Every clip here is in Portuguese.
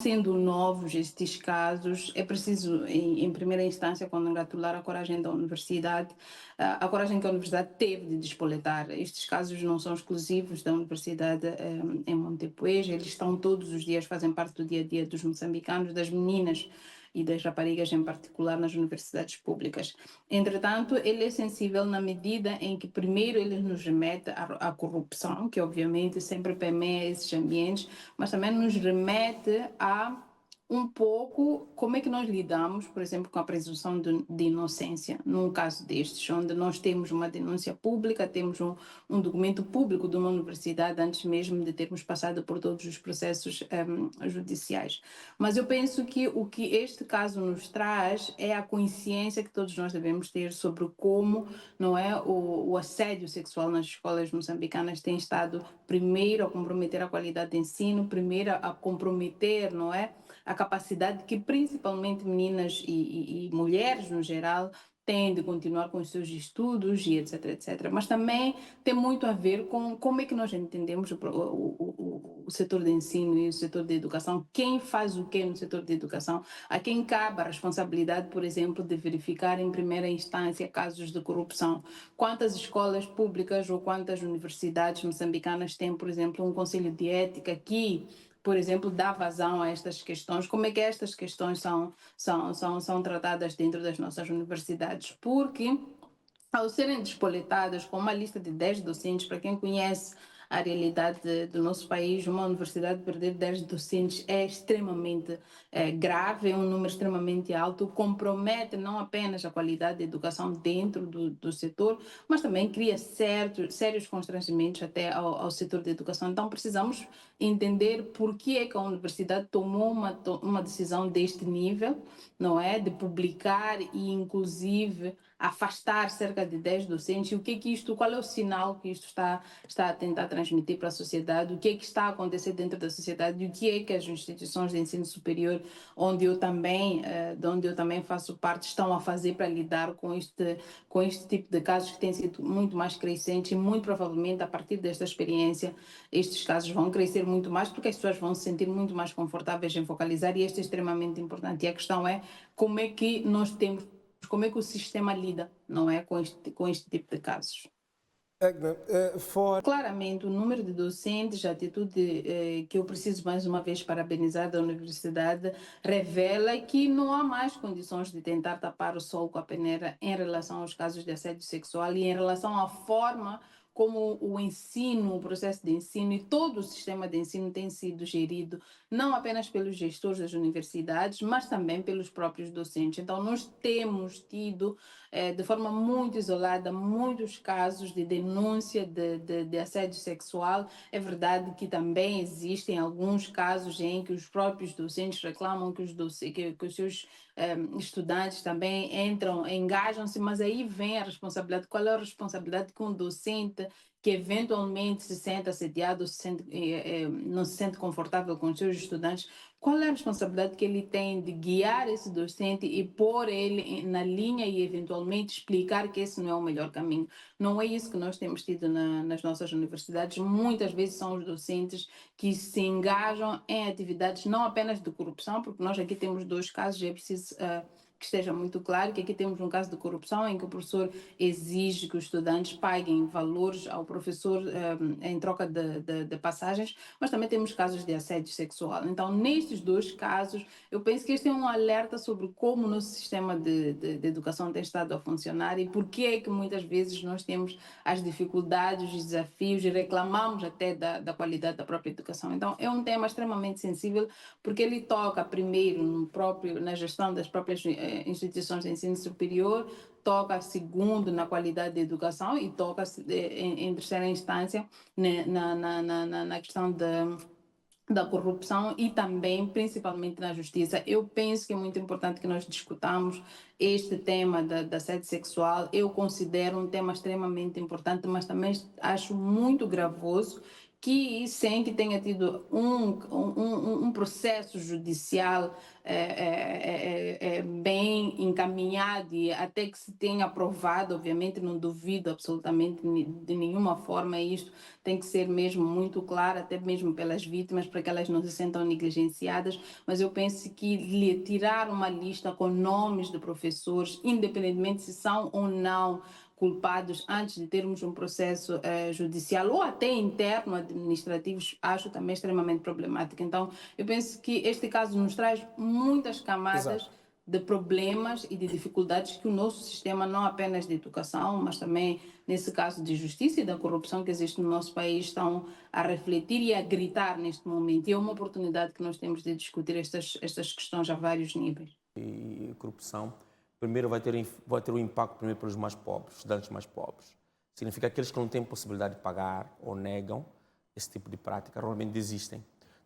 Sendo novos estes casos, é preciso, em primeira instância, congratular a coragem da universidade, a coragem que a universidade teve de despoletar. Estes casos não são exclusivos da universidade em Montepuez, eles estão todos os dias, fazem parte do dia a dia dos moçambicanos, das meninas e das raparigas em particular nas universidades públicas. Entretanto, ele é sensível na medida em que, primeiro, ele nos remete à corrupção, que obviamente sempre permeia esses ambientes, mas também nos remete a um pouco como é que nós lidamos, por exemplo, com a presunção de inocência, num caso destes, onde nós temos uma denúncia pública, temos um documento público de uma universidade antes mesmo de termos passado por todos os processos judiciais. Mas eu penso que o que este caso nos traz é a consciência que todos nós devemos ter sobre como, não é, o assédio sexual nas escolas moçambicanas tem estado primeiro a comprometer a qualidade de ensino, primeiro a comprometer, não é, a capacidade que principalmente meninas e mulheres no geral têm de continuar com os seus estudos e etc, etc. Mas também tem muito a ver com como é que nós entendemos o setor de ensino e o setor de educação, quem faz o que no setor de educação, a quem cabe a responsabilidade, por exemplo, de verificar em primeira instância casos de corrupção. Quantas escolas públicas ou quantas universidades moçambicanas têm, por exemplo, um conselho de ética que, por exemplo, dá vazão a estas questões? Como é que estas questões são tratadas dentro das nossas universidades? Porque, ao serem despoletadas com uma lista de 10 docentes, para quem conhece a realidade do nosso país, uma universidade perder 10 docentes é extremamente grave, é um número extremamente alto, compromete não apenas a qualidade da educação dentro do setor, mas também cria sérios constrangimentos até ao setor da educação. Então precisamos entender por que é que a universidade tomou uma decisão deste nível, não é? De publicar e, inclusive, afastar cerca de 10 docentes. E o que é que isto, qual é o sinal que isto está a tentar transmitir para a sociedade? O que é que está a acontecer dentro da sociedade? E o que é que as instituições de ensino superior, de onde eu também faço parte, estão a fazer para lidar com este tipo de casos que têm sido muito mais crescentes e muito provavelmente a partir desta experiência estes casos vão crescer muito mais porque as pessoas vão se sentir muito mais confortáveis em focalizar e isto é extremamente importante. E a questão é como é que nós temos, como é que o sistema lida, não é, com este tipo de casos. Agna, Claramente, o número de docentes, a atitude que eu preciso mais uma vez parabenizar da universidade, revela que não há mais condições de tentar tapar o sol com a peneira em relação aos casos de assédio sexual e em relação à forma como o ensino, o processo de ensino e todo o sistema de ensino tem sido gerido, não apenas pelos gestores das universidades, mas também pelos próprios docentes. Então, nós temos tido de forma muito isolada, muitos casos de denúncia de assédio sexual. É verdade que também existem alguns casos em que os próprios docentes reclamam que os seus estudantes também entram, engajam-se, mas aí vem a responsabilidade. Qual é a responsabilidade que um docente que eventualmente se sente assediado, não se sente confortável com os seus estudantes, qual é a responsabilidade que ele tem de guiar esse docente e pôr ele na linha e eventualmente explicar que esse não é o melhor caminho? Não é isso que nós temos tido nas nossas universidades. Muitas vezes são os docentes que se engajam em atividades não apenas de corrupção, porque nós aqui temos dois casos, é preciso que esteja muito claro que aqui temos um caso de corrupção em que o professor exige que os estudantes paguem valores ao professor em troca de passagens, mas também temos casos de assédio sexual. Então, nestes dois casos, eu penso que este é um alerta sobre como o nosso sistema de educação tem estado a funcionar e por que é que muitas vezes nós temos as dificuldades, os desafios e reclamamos até da qualidade da própria educação. Então, é um tema extremamente sensível porque ele toca primeiro na gestão das próprias instituições de ensino superior, toca segundo na qualidade da educação e toca em terceira instância na questão da corrupção e também, principalmente na justiça. Eu penso que é muito importante que nós discutamos este tema da assédio sexual. Eu considero um tema extremamente importante, mas também acho muito gravoso que, sem que tenha tido um processo judicial bem encaminhado e até que se tenha aprovado, obviamente não duvido absolutamente de nenhuma forma isto, tem que ser mesmo muito claro, até mesmo pelas vítimas, para que elas não se sintam negligenciadas, mas eu penso que lhe tirar uma lista com nomes de professores, independentemente se são ou não culpados antes de termos um processo judicial ou até interno administrativo, acho também extremamente problemático. Então, eu penso que este caso nos traz muitas camadas Exato. de problemas e de dificuldades que o nosso sistema, não apenas de educação, mas também, nesse caso, de justiça e da corrupção que existe no nosso país, estão a refletir e a gritar neste momento. E é uma oportunidade que nós temos de discutir estas questões a vários níveis. E corrupção, primeiro vai ter um impacto primeiro para os mais pobres, estudantes mais pobres. Significa que aqueles que não têm possibilidade de pagar ou negam esse tipo de prática realmente desistem.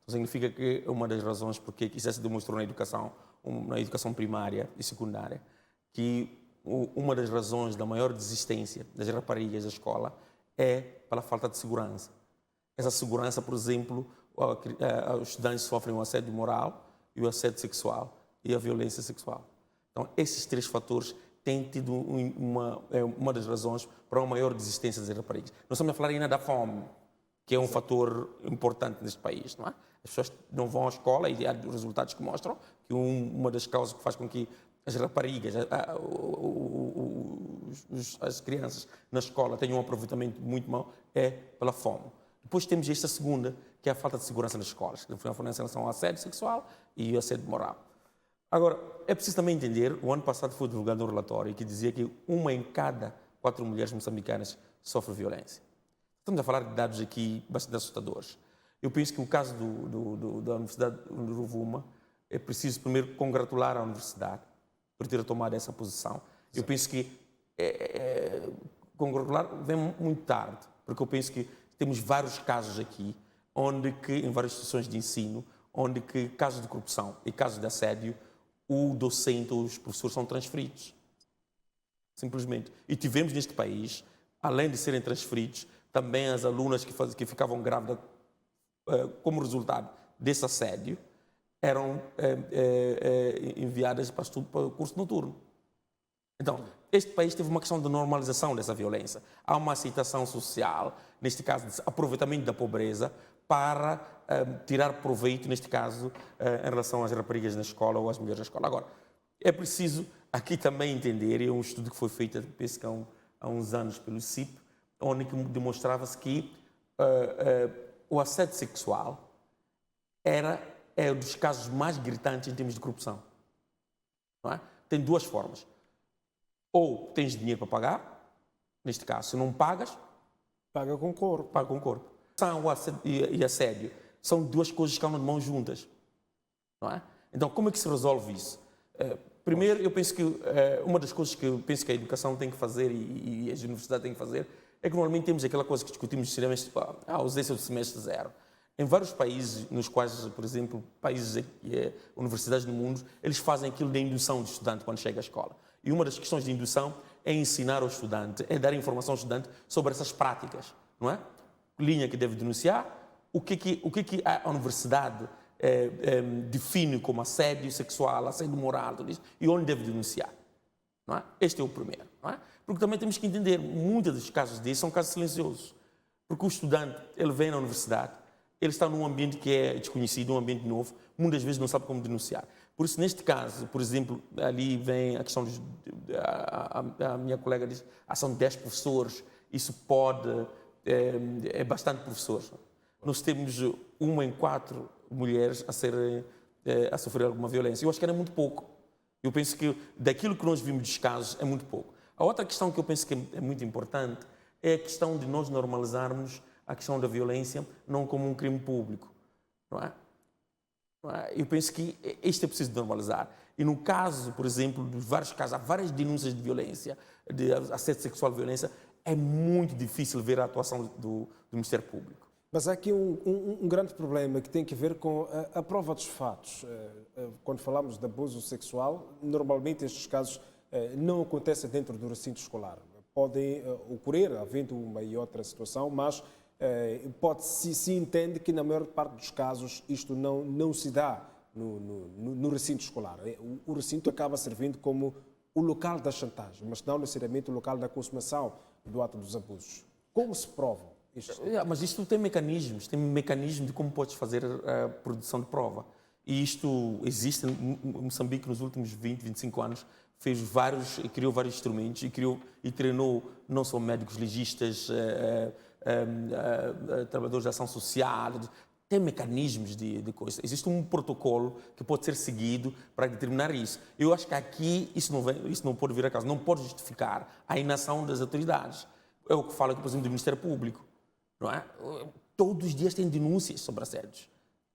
Então significa que é uma das razões porque isso já se demonstrou na educação primária e secundária, que uma das razões da maior desistência das raparigas da escola é pela falta de segurança. Essa segurança, por exemplo, os estudantes sofrem o assédio moral e o assédio sexual e a violência sexual. Então, esses três fatores têm tido uma das razões para uma maior desistência das raparigas. Não estamos a falar ainda da fome, que é um fator importante neste país, não é? As pessoas não vão à escola e há resultados que mostram que uma das causas que faz com que as raparigas, as crianças na escola tenham um aproveitamento muito mau é pela fome. Depois temos esta segunda, que é a falta de segurança nas escolas, que foi em relação ao assédio sexual e ao assédio moral. Agora, é preciso também entender, o ano passado foi divulgado um relatório que dizia que 1 em cada 4 mulheres moçambicanas sofre violência. Estamos a falar de dados aqui bastante assustadores. Eu penso que o caso da Universidade de Rovuma, é preciso primeiro congratular a Universidade por ter tomado essa posição. Eu penso que congratular vem muito tarde, porque eu penso que temos vários casos aqui, em várias instituições de ensino, onde que casos de corrupção e casos de assédio, o docente ou os professores são transferidos. Simplesmente. E tivemos neste país, além de serem transferidos, também as alunas que ficavam grávidas como resultado desse assédio eram enviadas para o curso noturno. Então, este país teve uma questão de normalização dessa violência. Há uma aceitação social, neste caso, de aproveitamento da pobreza para tirar proveito, neste caso, em relação às raparigas na escola ou às mulheres na escola. Agora, é preciso aqui também entender, é um estudo que foi feito, penso que há uns anos pelo CIP, onde demonstrava-se que o assédio sexual é um dos casos mais gritantes em termos de corrupção. Não é? Tem duas formas. Ou tens dinheiro para pagar, neste caso, se não pagas, paga com corpo. Paga com corpo. E assédio são duas coisas que andam de mãos juntas. Não é? Então, como é que se resolve isso? Primeiro, eu penso que uma das coisas que eu penso que a educação tem que fazer e as universidades têm que fazer é que normalmente temos aquela coisa que discutimos seriamente, a ausência do semestre zero. Em vários países, nos quais, por exemplo, países e universidades no mundo, eles fazem aquilo de indução do estudante quando chega à escola. E uma das questões de indução é ensinar ao estudante, é dar informação ao estudante sobre essas práticas, não é? Linha que deve denunciar, o que a universidade define como assédio sexual, assédio moral, tudo isso, e onde deve denunciar. Não é? Este é o primeiro. Não é? Porque também temos que entender, muitos dos casos desses são casos silenciosos. Porque o estudante, ele vem na universidade, ele está num ambiente que é desconhecido, um ambiente novo, muitas vezes não sabe como denunciar. Por isso, neste caso, por exemplo, ali vem a questão, a minha colega disse, são 10 professores, isso pode, é bastante professores. Nós temos 1 em 4 mulheres a sofrer alguma violência. Eu acho que era muito pouco. Eu penso que daquilo que nós vimos dos casos é muito pouco. A outra questão que eu penso que é muito importante é a questão de nós normalizarmos a questão da violência não como um crime público. Não é? Eu penso que isto é preciso normalizar. E no caso, por exemplo, dos vários casos, há várias denúncias de violência, de assédio sexual e violência, é muito difícil ver a atuação do Ministério Público. Mas há aqui um grande problema que tem a ver com a prova dos fatos. Quando falamos de abuso sexual, normalmente estes casos não acontecem dentro do recinto escolar. Podem ocorrer, havendo uma e outra situação, mas se entende que na maior parte dos casos isto não se dá no recinto escolar. O recinto acaba servindo como o local da chantagem, mas não necessariamente o local da consumação do ato dos abusos. Como se prova isto? Mas isto tem mecanismos de como podes fazer a produção de prova. E isto existe em Moçambique nos últimos 20, 25 anos, criou vários instrumentos e treinou não só médicos, legistas, trabalhadores de ação social, tem mecanismos de coisa. Existe um protocolo que pode ser seguido para determinar isso. Eu acho que aqui isso não pode vir a causa, não pode justificar a inação das autoridades. É o que fala, por exemplo, do Ministério Público. Não é? Todos os dias tem denúncias sobre assédios.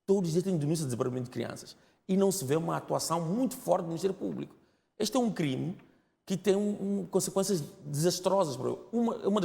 Todos os dias tem denúncias de desaparecimento de crianças. E não se vê uma atuação muito forte do Ministério Público. Este é um crime que tem consequências desastrosas. Uma das